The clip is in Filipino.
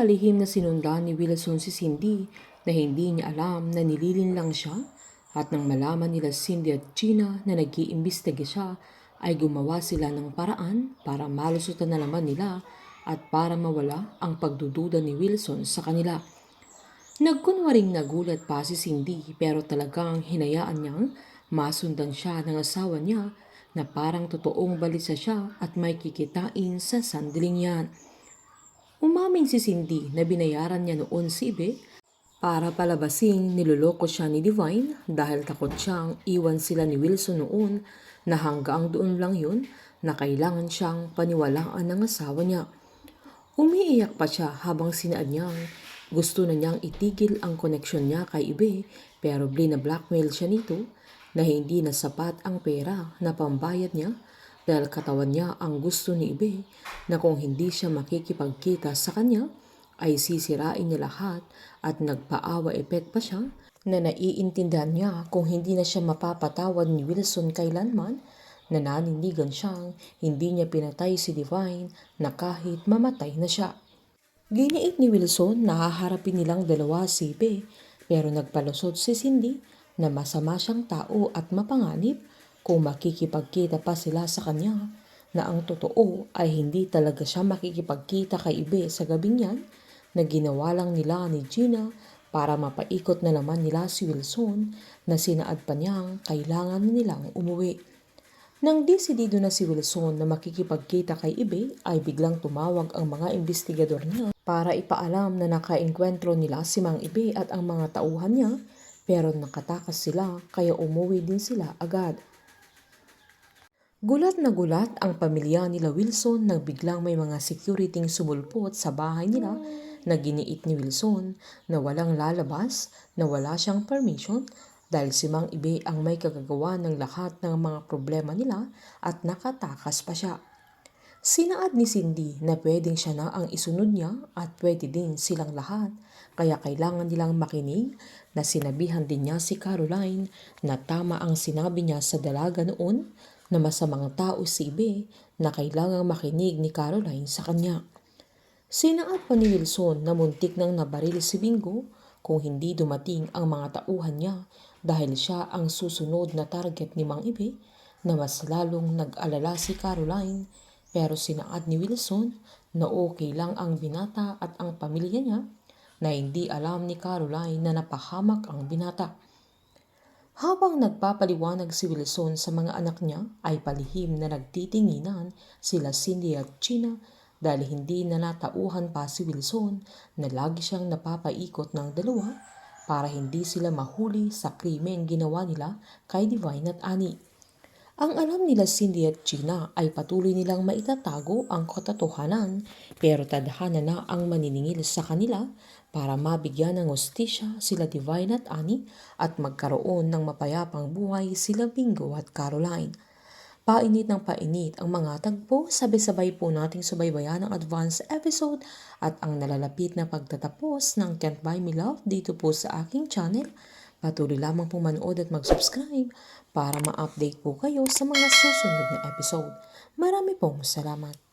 palihim na sinundan ni Wilson si Cindy na hindi niya alam na nililin lang siya at nang malaman nila Cindy at Gina na nag-iimbestiga siya ay gumawa sila ng paraan para malusutan na naman nila at para mawala ang pagdududa ni Wilson sa kanila. Nagkunwaring nagulat pa si Cindy pero talagang hinayaan niyang masundan siya ng asawa niya na parang totoong balisa siya at may kikitain sa sandaling yan. Umamin si Cindy na binayaran niya noon si Ibe para palabasing niloloko siya ni Divine dahil takot siyang iwan sila ni Wilson noon na hanggang doon lang yun na kailangan siyang paniwalaan ng asawa niya. Umiiyak pa siya habang sinaad niyang gusto na niyang itigil ang koneksyon niya kay Ibe pero blina-blackmail siya nito na hindi na sapat ang pera na pambayad niya dahil katawan niya ang gusto ni Ibe na kung hindi siya makikipagkita sa kanya ay sisirain niya lahat at nagpaawa-epek pa siya na naiintindihan niya kung hindi na siya mapapatawad ni Wilson kailanman na nanindigan siyang hindi niya pinatay si Divine na kahit mamatay na siya. Giniit ni Wilson na haharapin nilang dalawa si Ibe pero nagpalusot si Cindy na masama siyang tao at mapanganib kung makikipagkita pa sila sa kanya na ang totoo ay hindi talaga siya makikipagkita kay Ibe sa gabing yan na ginawa lang nila ni Gina para mapaikot na naman nila si Wilson na sinaad pa niyang kailangan nilang umuwi. Nang desidido na si Wilson na makikipagkita kay Ibe ay biglang tumawag ang mga investigador niya para ipaalam na nakaengkwentro nila si Mang Ibe at ang mga tauhan niya pero nakatakas sila kaya umuwi din sila agad. Gulat na gulat ang pamilya nila Wilson nang biglang may mga securityng sumulpot sa bahay nila na giniit ni Wilson na walang lalabas, na wala siyang permission dahil si Mang Ibe ang may kagagawa ng lahat ng mga problema nila at nakatakas pa siya. Sinaad ni Cindy na pwedeng siya na ang isunod niya at pwede din silang lahat kaya kailangan nilang makinig na sinabihan din niya si Caroline na tama ang sinabi niya sa dalaga noon na masamang tao si Ibe na kailangang makinig ni Caroline sa kanya. Sinaad pa ni Wilson na muntik nang nabaril si Bingo kung hindi dumating ang mga tauhan niya dahil siya ang susunod na target ni Mang Ibe na mas lalong nag-alala si Caroline pero sinaad ni Wilson na okay lang ang binata at ang pamilya niya na hindi alam ni Caroline na napahamak ang binata. Habang nagpapaliwanag si Wilson sa mga anak niya ay palihim na nagtitinginan sila Cindy at Gina dahil hindi na natauhan pa si Wilson na lagi siyang napapaikot ng dalawa para hindi sila mahuli sa krimeng ginawa nila kay Divine at Annie. Ang alam nila Cindy at Gina ay patuloy nilang maitatago ang katotohanan pero tadhana na ang maniningil sa kanila para mabigyan ng hustisya sila Divine at Annie at magkaroon ng mapayapang buhay sila Bingo at Caroline. Painit ng painit ang mga tagpo, sabay-sabay po nating subaybayan ang advance episode at ang nalalapit na pagtatapos ng Can't Buy Me Love dito po sa aking channel. Patuloy lamang po manood at mag-subscribe para ma-update po kayo sa mga susunod na episode. Marami pong salamat.